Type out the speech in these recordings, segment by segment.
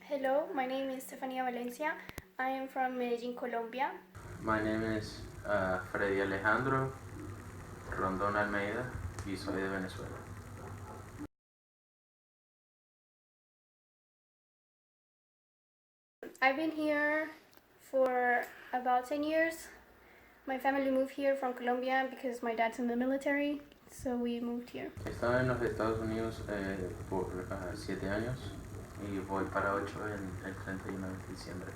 Hello, my name is Stefania Valencia. I am from Medellin, Colombia. My name is Freddy Alejandro Rondón Almeida y soy de Venezuela. I've been here for about 10 years. My family moved here from Colombia because my dad's in the military, so we moved here. He estado en los Estados Unidos por 7 años y voy para 8 el 31 de diciembre.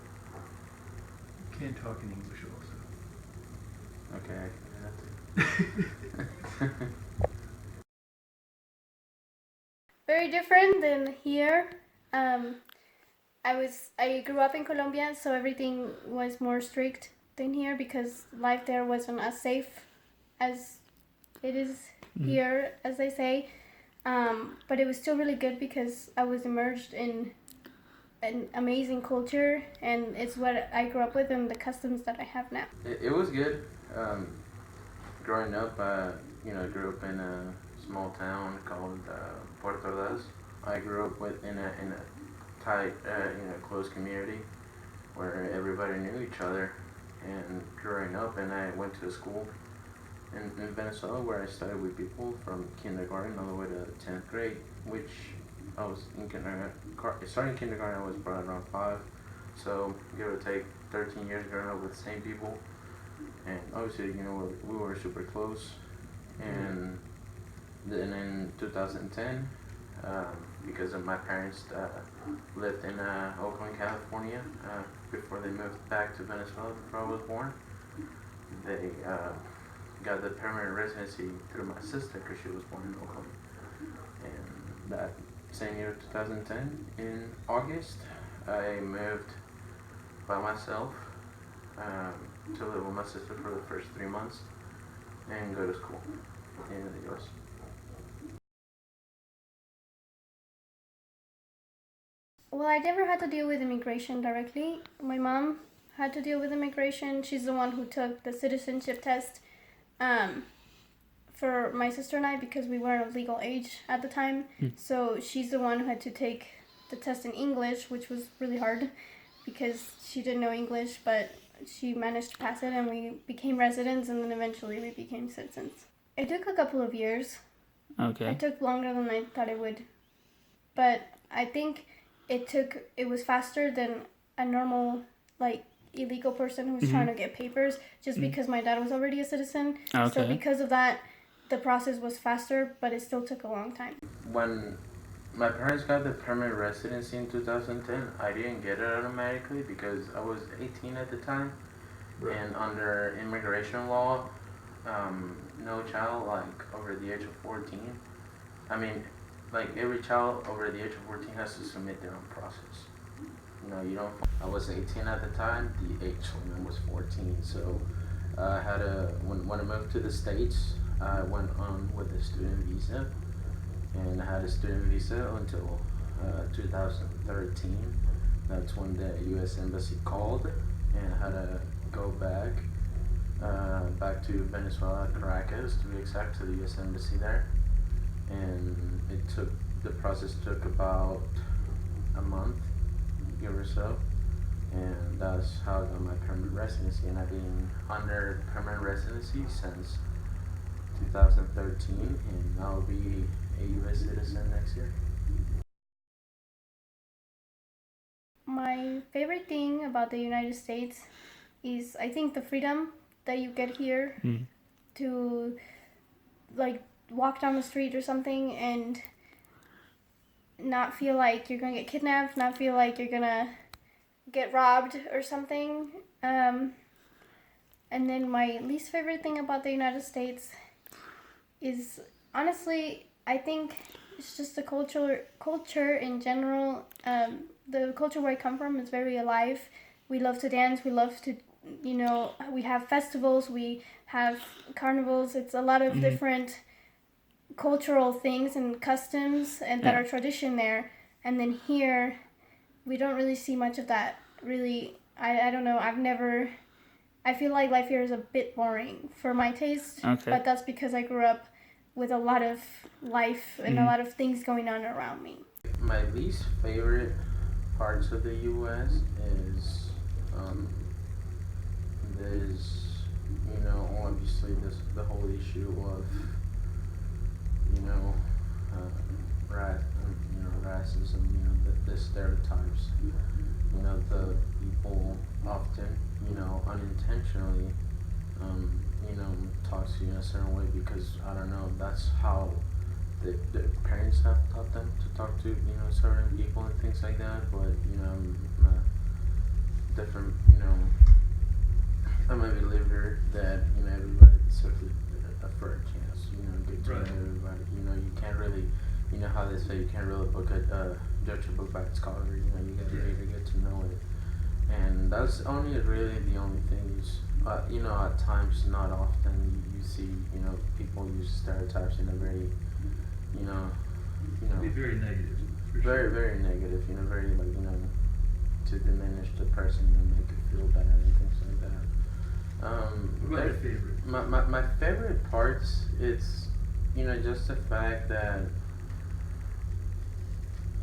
You can talk in English also. Okay, I can do that too. Very different than here. I grew up in Colombia, so everything was more strict than here because life there wasn't as safe as it is here, as they say. But it was still really good because I was immersed in an amazing culture, and it's what I grew up with and the customs that I have now. It was good. Growing up, I grew up in a small town called Puerto Ordaz. I grew up in a tight, close community where everybody knew each other. And growing up, and I went to a school in Venezuela where I studied with people from kindergarten all the way to 10th grade, which I was in kindergarten. Starting kindergarten, I was probably around 5. So give or take 13 years growing up with the same people. And obviously, we were super close. And then in 2010, because of my parents lived in Oakland, California, before they moved back to Venezuela before I was born. They got the permanent residency through my sister because she was born in Oakland. And that same year, 2010, in August, I moved by myself to live with my sister for the first 3 months and go to school in the US. Well, I never had to deal with immigration directly. My mom had to deal with immigration. She's the one who took the citizenship test for my sister and I because we weren't of legal age at the time. So she's the one who had to take the test in English, which was really hard because she didn't know English, but she managed to pass it and we became residents, and then eventually we became citizens. It took a couple of years. Okay. It took longer than I thought it would. But I think it was faster than a normal, illegal person who was trying to get papers, just because my dad was already a citizen. Okay. So because of that, the process was faster, but it still took a long time. When my parents got the permanent residency in 2010, I didn't get it automatically because I was 18 at the time. Right. And under immigration law, no child over the age of 14, every child over the age of 14 has to submit their own process. You don't. I was 18 at the time. The age limit was 14. So I had when I moved to the States, I went on with a student visa, and I had a student visa until 2013. That's when the U.S. Embassy called, and I had to go back to Venezuela, Caracas, to be exact, to the U.S. Embassy there. And the process took about a month, give or so, and that's how I got my permanent residency. And I've been under permanent residency since 2013, and I'll be a U.S. citizen next year. My favorite thing about the United States is, I think, the freedom that you get here to walk down the street or something and not feel like you're gonna get kidnapped, not feel like you're gonna get robbed or something. And then my least favorite thing about the United States is, honestly, I think it's just the culture in general. The culture where I come from is very alive. We love to dance. We love to, we have festivals. We have carnivals. It's a lot of different cultural things and customs and that are tradition there. And then here, we don't really see much of that. Really, I don't know. I feel like life here is a bit boring for my taste. Okay. But that's because I grew up with a lot of life and a lot of things going on around me. My least favorite parts of the U.S. is there's obviously the whole issue of you know racism, the stereotypes, the people often unintentionally talk to you in a certain way because I don't know, that's how the parents have taught them to talk to certain people and things like that. But I'm a different I'm a believer that everybody deserves a fair chance. Get to know Right. everybody. You can't really how they say you can't really judge a book by its cover. You gotta really get to know it, and that's really the only thing is at times, not often, you see people use stereotypes in a very Be very negative. For very sure. very negative, very like to diminish the person and make it feel bad and things like that. What about your favorite? My favorite parts, it's just the fact that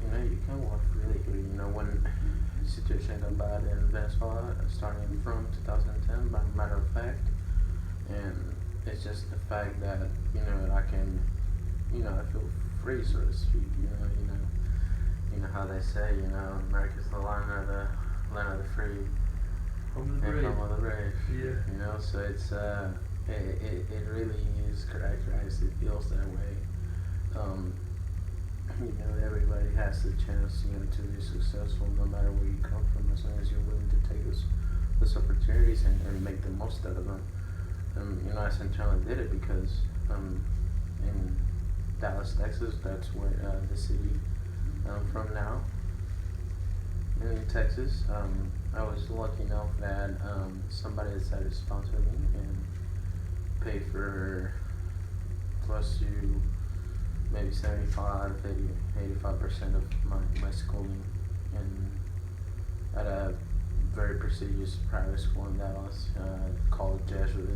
you can walk freely here. When the situation got bad in Venezuela, starting from 2010, by matter of fact, and it's just the fact that I can I feel free, so to speak. How they say America's the land of the free Home of the and brave. home of the brave. Yeah. So it's it really is characterized. It feels that way. Everybody has the chance to be successful no matter where you come from, as long as you're willing to take those opportunities and make the most out of them. I essentially did it because in Dallas, Texas, that's where the city I'm from now. In Texas, I was lucky enough that somebody decided to sponsor me and pay for close to maybe 85% of my schooling at a very prestigious private school in Dallas, called Jesuit. I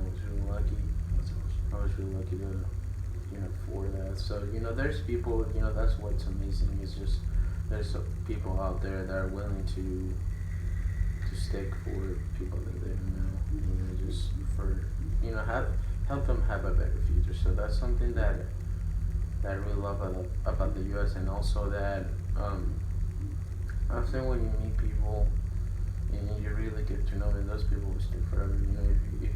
was really lucky. I was really lucky to for that. So there's people. That's what's amazing. Is just there's people out there that are willing to stick for people that they don't know. Just for help them have a better future. So that's something that I really love about the U.S. and also that often when you meet people and you really get to know them, those people will stay forever. If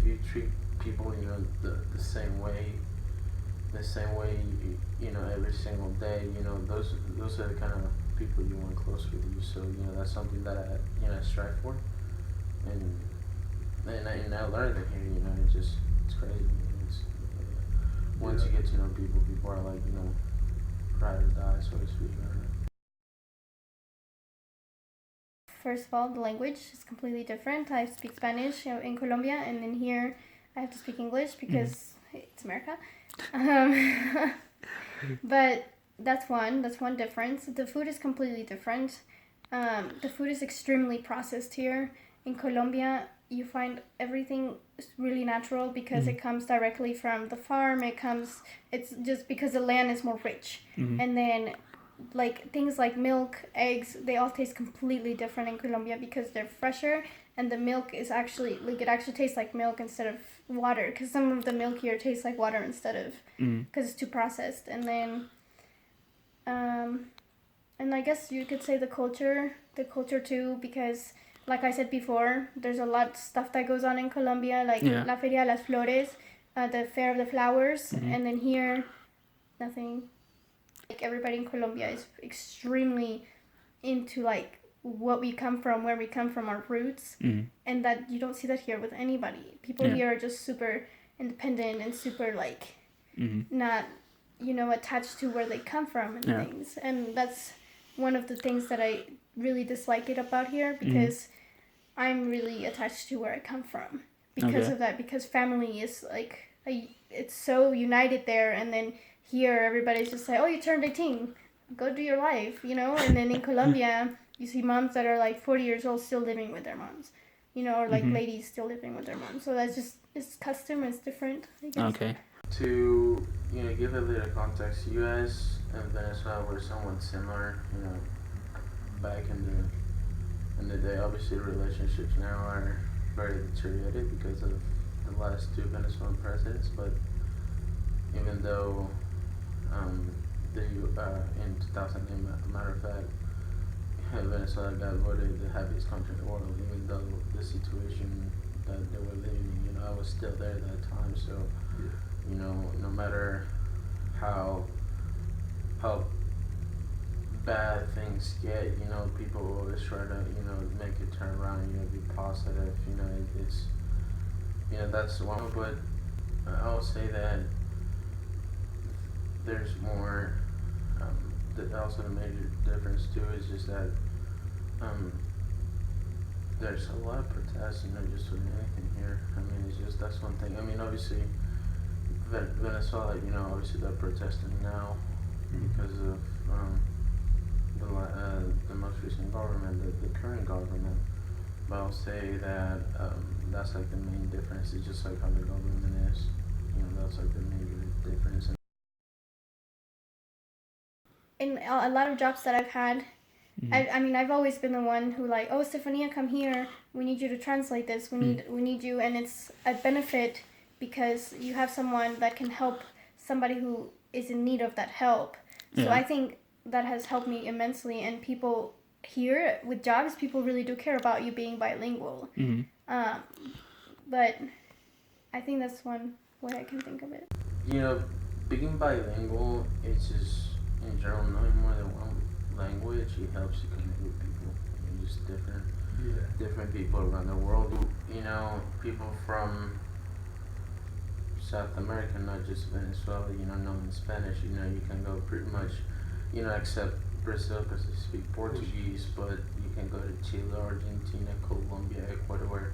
you treat people the same way. The same way, every single day, those are the kind of people you want close with you. So, that's something that I strive for, and I learned it here. It's crazy. Once you get to know people, people are like, ride or die, so to speak. First of all, the language is completely different. I speak Spanish in Colombia, and then here I have to speak English because it's America. But that's one difference. The food is completely different. The food is extremely processed here. In Colombia, you find everything really natural because it comes directly from the farm. It's just because the land is more rich. And then like things like milk, eggs, they all taste completely different in Colombia because they're fresher, and the milk is actually it actually tastes like milk instead of water, because some of the milk here tastes like water instead of, because it's too processed. And then and I guess you could say the culture too, because like I said before, there's a lot of stuff that goes on in Colombia, like La Feria de las Flores, the Fair of the Flowers, and then here, nothing. Like everybody in Colombia is extremely into like what we come from, where we come from, our roots, and that you don't see that here with anybody. People here are just super independent and super like not attached to where they come from and things. And that's one of the things that I really dislike it about here, because I'm really attached to where I come from because of that, because family is like it's so united there. And then here everybody's just like, oh, you turned 18, go do your life, and then in Colombia you see moms that are like 40 years old still living with their moms, or like ladies still living with their moms. So that's just, it's custom, it's different, I guess. Okay. To give a little context, U.S. and Venezuela were somewhat similar, back in the day. Obviously, relationships now are very deteriorated because of the last two Venezuelan presidents. But even though in 2008, matter of fact, Venezuela got voted the happiest country in the world, even though the situation that they were living in, I was still there at that time. So, no matter how bad things get, people always try to, make it turn around, be positive, it's, that's one. But I'll say that there's more, also the major difference too is just that, there's a lot of protests, just with anything here. I mean, it's just, that's one thing. I mean, obviously, Venezuela, obviously they're protesting now because of the most recent government, the current government. But I'll say that that's like the main difference. It's just like how the government is. That's like the major difference. In a lot of jobs that I've had, I mean, I've always been the one who like, oh, Stefania, come here. We need you to translate this. We need you, and it's a benefit because you have someone that can help somebody who is in need of that help. So I think that has helped me immensely. And people here with jobs, people really do care about you being bilingual. But I think that's one way I can think of it. Being bilingual, it's just in general knowing more than one language. It helps you connect with people. Just different people around the world. People from South America, not just Venezuela. Knowing Spanish, you can go pretty much, except Brazil because they speak Portuguese. But you can go to Chile, Argentina, Colombia, Ecuador,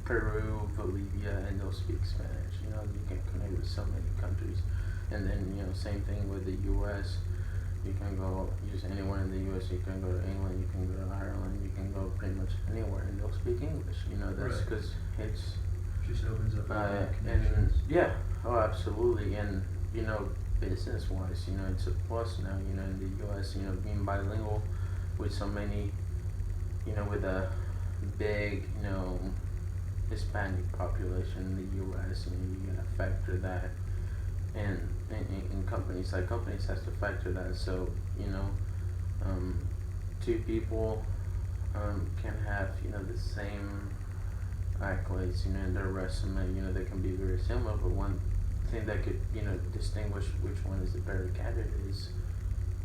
Peru, Bolivia, and they'll speak Spanish. You can connect with so many countries. And then, same thing with the U.S. You can go just anywhere in the U.S. You can go to England, you can go to Ireland, you can go pretty much anywhere, and they'll speak English. That's because it's just opens up and oh, absolutely. And business-wise, it's a plus now. In the U.S., being bilingual with so many, with a big, Hispanic population in the U.S., you gotta factor that. And in companies has to factor that. So two people can have the same accolades in their resume. They can be very similar, but one thing that could distinguish which one is the better candidate is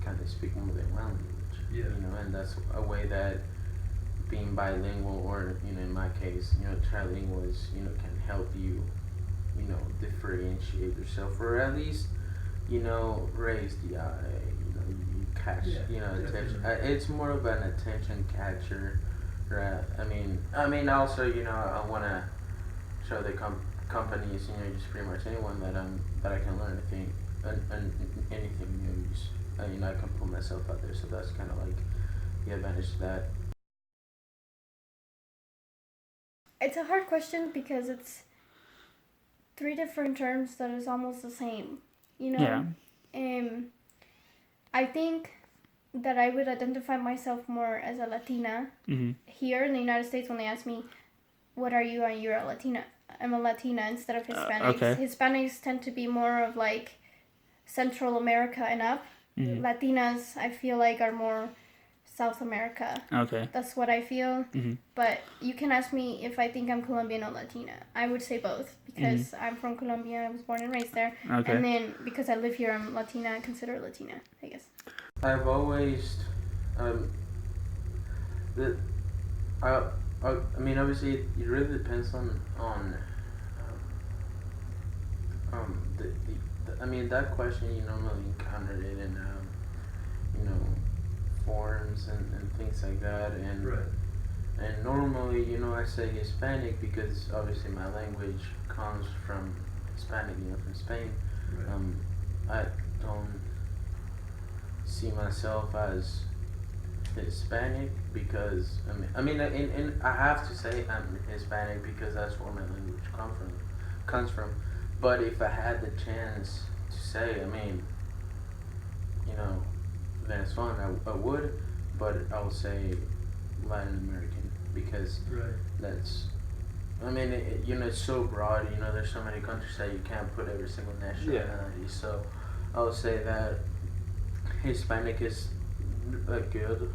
kind of speak more than one language. And that's a way that being bilingual, or in my case, trilingual is can help you differentiate yourself, or at least raise the eye, you catch attention. It's more of an attention catcher, right? I mean also I want to show the companies, just pretty much anyone that I can learn anything new. I can put myself out there, so that's kind of like the advantage to that. It's a hard question because it's three different terms that is almost the same, I think that I would identify myself more as a Latina. Here in the United States, when they ask me, what are you? You're a Latina. I'm a Latina instead of Hispanics. Okay. Hispanics tend to be more of like Central America and up. Latinas, I feel like, are more South America. Okay. That's what I feel. But you can ask me if I think I'm Colombian or Latina. I would say both because I'm from Colombia. I was born and raised there. Okay. And then because I live here, I'm Latina. I consider Latina, I guess. I've always, I mean, obviously, it really depends on I mean, that question you normally encounter it in forums and things like that, and and normally I say Hispanic because obviously my language comes from Hispanic, from Spain. I don't see myself as Hispanic because I mean I have to say I'm Hispanic because that's where my language comes from. But if I had the chance to say, Venezuelan, I would, but I will say Latin American because Right. that's. I mean, it's so broad. There's so many countries that you can't put every single nationality. So, I would say that Hispanic is a good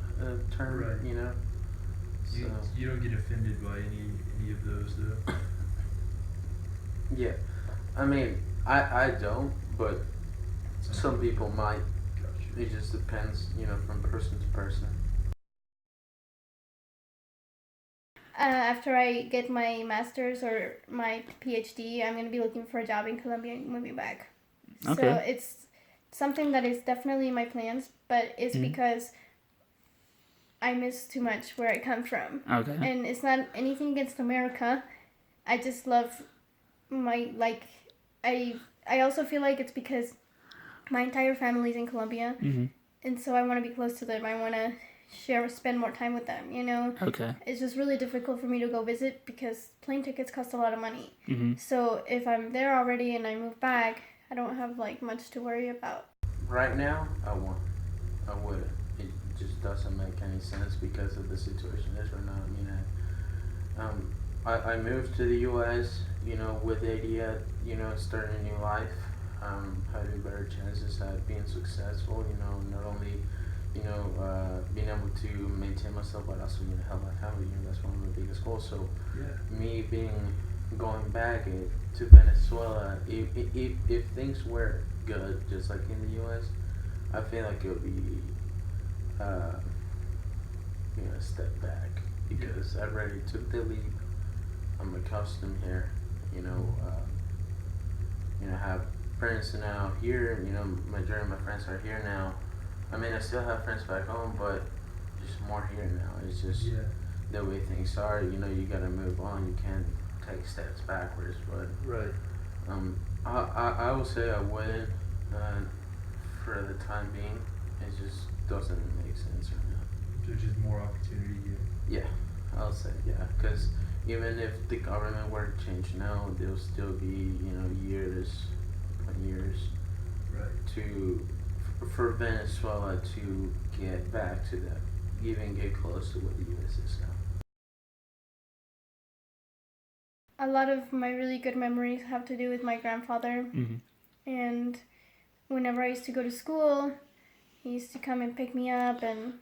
term. Right. So You don't get offended by any of those though. yeah, I mean, I don't, but some people might. Gotcha. It just depends, from person to person. After I get my master's or my PhD, I'm going to be looking for a job in Colombia and moving back. Okay. So it's something that is definitely in my plans, but it's because I miss too much where I come from. Okay. And it's not anything against America. I just love I also feel like it's because my entire family's in Colombia. Mm-hmm. And so I want to be close to them. I want to spend more time with them, Okay. It's just really difficult for me to go visit because plane tickets cost a lot of money. Mm-hmm. So if I'm there already and I move back, I don't have much to worry about. Right now, I wouldn't. It just doesn't make any sense because of the situation is right now. I moved to the U.S. With the idea, starting a new life, having better chances at being successful. Not only, being able to maintain myself, but also help my family. That's one of the biggest goals. So, Yeah. me going back to Venezuela, if things were good, just like in the U.S., I feel like it would be, a step back because I already took the leap. I'm accustomed here, have friends now here. Majority of my friends are here now. I mean, I still have friends back home, but just more here now. It's just the way things are. You gotta move on. You can't take steps backwards. But Right. I would say I wouldn't for the time being. It just doesn't make sense right now. There's just more opportunity here. Yeah, I'll say because even if the government were to change now, there'll still be years upon years Right. for Venezuela to get back to that, even get close to what the U.S. is now. A lot of my really good memories have to do with my grandfather. Mm-hmm. And whenever I used to go to school, he used to come and pick me up and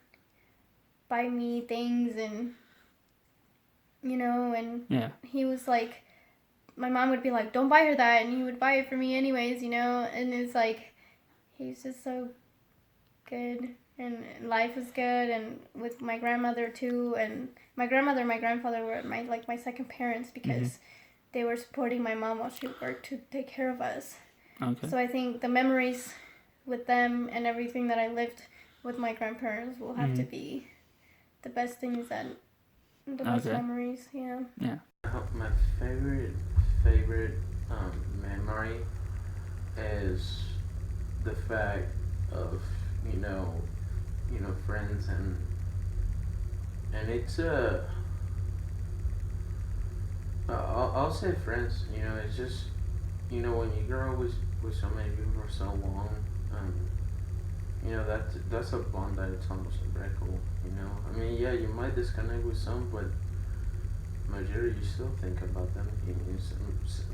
buy me things and Yeah. he was like, my mom would be like, don't buy her that, and he would buy it for me anyways, and it's like, he's just so good, and life is good, and with my grandmother too, and my grandmother and my grandfather were my second parents because they were supporting my mom while she worked to take care of us. Okay. So I think the memories with them and everything that I lived with my grandparents will have to be the best things and the best memories. Yeah. My favorite memory is the fact of friends and it's I'll say friends. It's just when you grow with so many people for so long, that's a bond that it's almost unbreakable. I mean, yeah, you might disconnect with some, but majority you still think about them in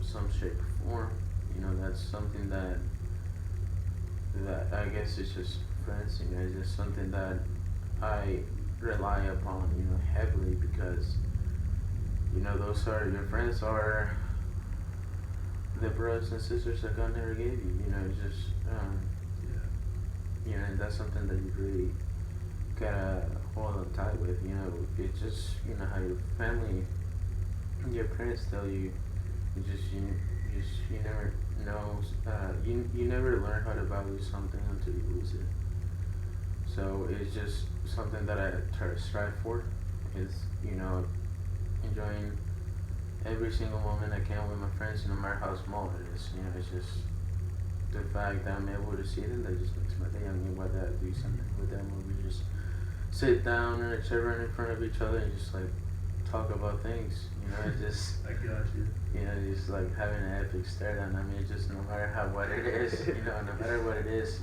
some shape or form. That's something that I guess it's just friends. It's just something that I rely upon, heavily because those are your friends are the brothers and sisters that God never gave you. It's just and that's something that you really gotta hold on tight with. It's just how your family, your parents tell you. You never know. You never learn how to value something until you lose it. So it's just something that I try to strive for. Is enjoying every single moment I can with my friends, no matter how small it is. It's just the fact that I'm able to see them that just makes my day. I mean, whether I do something with them or we just sit down in a chair in front of each other and just talk about things. It's just I got you. just having an epic stare down. I mean, just no matter what it is, no matter what it is,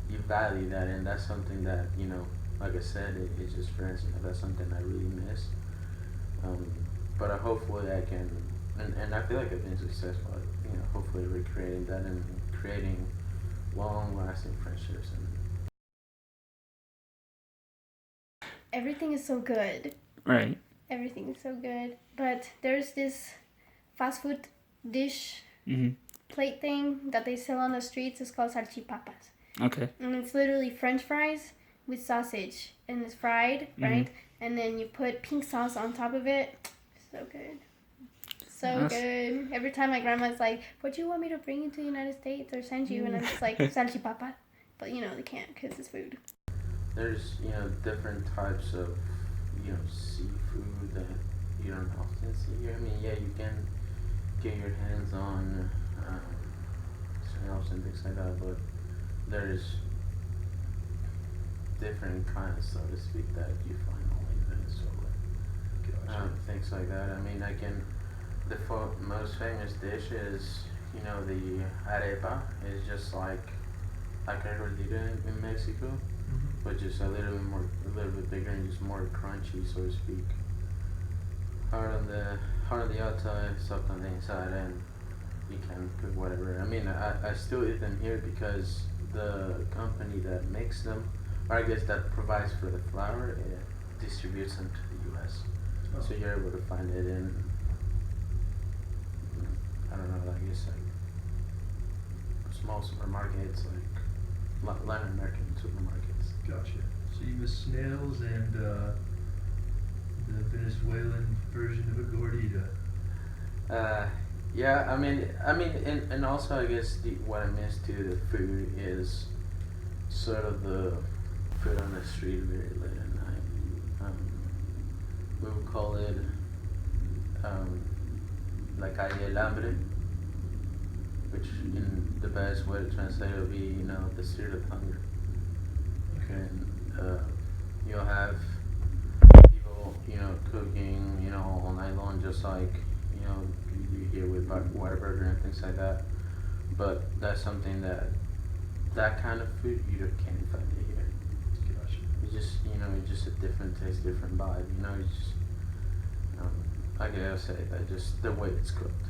you value that, and that's something that, you know, like I said, it's just friends. You know, that's something I really miss. But hopefully I can, and I feel like I've been successful at, you know, hopefully recreating that and creating long-lasting friendships. And Everything is so good. Right. Everything is so good. But there's this fast food dish Mm-hmm. plate thing that they sell on the streets. It's called salchipapas. Okay. And it's literally French fries with sausage, and it's fried, right? And then you put pink sauce on top of it. So good. So Yes. good. Every time my grandma's like, "What do you want me to bring you to the United States or send you?" And I'm just like, "Salchipapa." But you know, they can't because it's food. there's, you know, different types of, you know, seafood that you don't often see here. I mean, yeah, you can get your hands on snails and things like that, but there's different kinds, so to speak, that you find only in Venezuela. Gotcha. Things like that. I mean, the most famous dish is, you know, the arepa is just like a gordita in Mexico, but just a little bit bigger and just more crunchy, so to speak. Hard on the outside, soft on the inside, and you can cook whatever. I mean, I still eat them here because the company that makes them, or I guess that provides for the flour, it distributes them to the U.S. Oh. So you're able to find it in, I don't know, I guess like small supermarkets, like Latin American supermarkets. Gotcha. So you miss snails and the Venezuelan version of a gordita. Yeah, I mean, and also I guess what I miss too, the food is sort of the food on the street very late at night. We would call it la calle del hambre, which in the best way to translate it would be, you know, the street of hunger. And you'll have people, you know, cooking, you know, all night long, just like, you know, you do here with Whataburger and things like that. But that's something that kind of food you just can't find it here. Gotcha. It's just, you know, it's just a different taste, different vibe. You know, it's just, I gotta say that just the way it's cooked.